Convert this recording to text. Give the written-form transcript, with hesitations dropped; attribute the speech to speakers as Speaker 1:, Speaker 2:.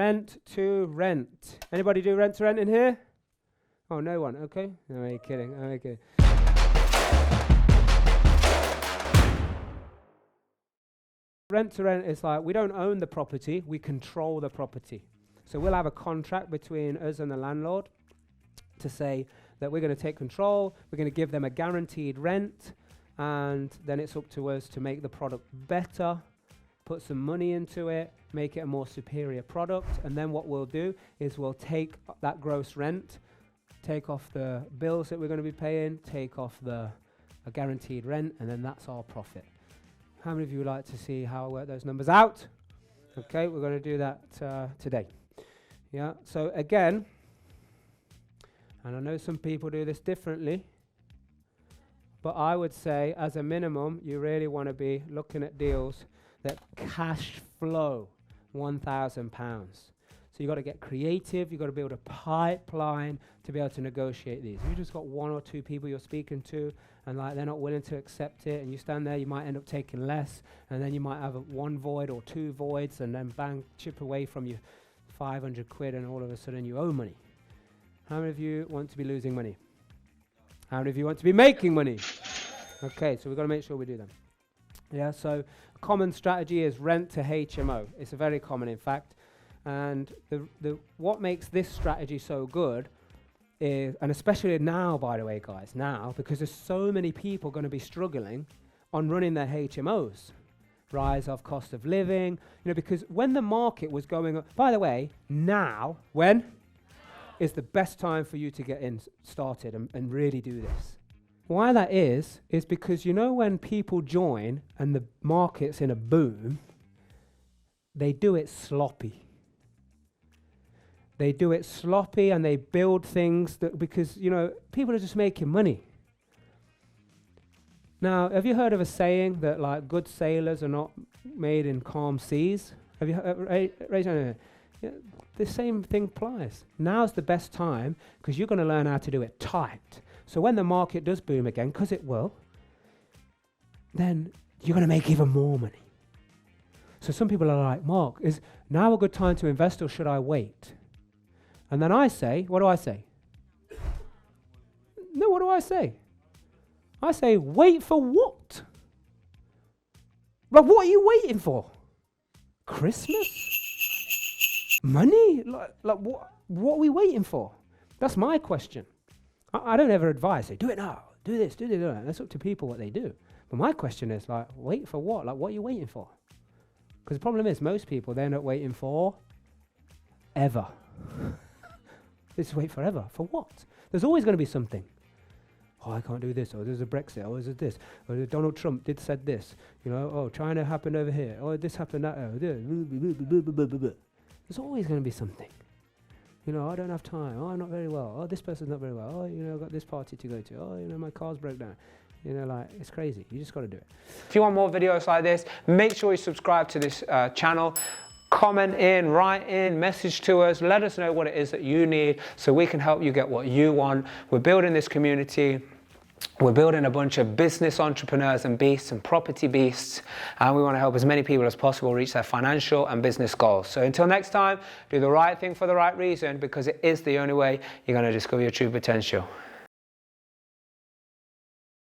Speaker 1: rent to rent. Anybody do rent to rent in here? Oh, no one. Okay. No, I'm kidding. I'm kidding. Rent to rent is like we don't own the property, we control the property. So we'll have a contract between us and the landlord to say that we're going to take control, we're going to give them a guaranteed rent, and then it's up to us to make the product better, put some money into it, make it a more superior product, and then what we'll do is we'll take that gross rent, take off the bills that we're going to be paying, take off a guaranteed rent, and then that's our profit. How many of you would like to see how I work those numbers out? Okay, we're going to do that today. Yeah, so again, and I know some people do this differently, but I would say as a minimum, you really want to be looking at deals that cash flow £1,000. So you've got to get creative, you've got to build a pipeline to be able to negotiate these. If you just got one or two people you're speaking to and like they're not willing to accept it and you stand there, you might end up taking less, and then you might have one void or two voids, and then bang, chip away from your 500 quid, and all of a sudden you owe money. How many of you want to be losing money? How many of you want to be making money? Okay, so we've got to make sure we do them. Yeah, so a common strategy is rent to HMO. It's a very common, in fact. And what makes this strategy so good is, and especially now, by the way, guys, now, because there's so many people going to be struggling on running their HMOs. Rise of cost of living, because when the market was going up, by the way, now, when is the best time for you to get in started and really do this. Why that is because when people join and the market's in a boom, they do it sloppy. They do it sloppy and they build things that because, people are just making money. Now, have you heard of a saying that like good sailors are not made in calm seas? Have you raise your hand? Yeah, the same thing applies. Now's the best time because you're going to learn how to do it tight. So when the market does boom again, because it will, then you're going to make even more money. So some people are like, Mark, is now a good time to invest or should I wait? And then I say, what do I say? No, what do I say? I say, wait for what? Like, what are you waiting for? Christmas? Money? Like what are we waiting for? That's my question. I don't ever advise, say, do it now, do this, do that. That's up to people what they do. But my question is, like, wait for what? Like, what are you waiting for? Because the problem is, most people, they're not waiting for ever. They just wait forever. For what? There's always going to be something. Oh, I can't do this, or there's a Brexit, or there's this, or Donald Trump said this, oh, China happened over here, or this happened that, there's always going to be something. I don't have time, oh, I'm not very well, oh, this person's not very well, oh, I've got this party to go to, oh, my car's broke down. It's crazy. You just got to do it. If you want more videos like this, make sure you subscribe to this channel. Comment in, write in, message to us, let us know what it is that you need so we can help you get what you want. We're building this community. We're building a bunch of business entrepreneurs and beasts and property beasts, and we want to help as many people as possible reach their financial and business goals. So until next time, do the right thing for the right reason, because it is the only way you're going to discover your true potential.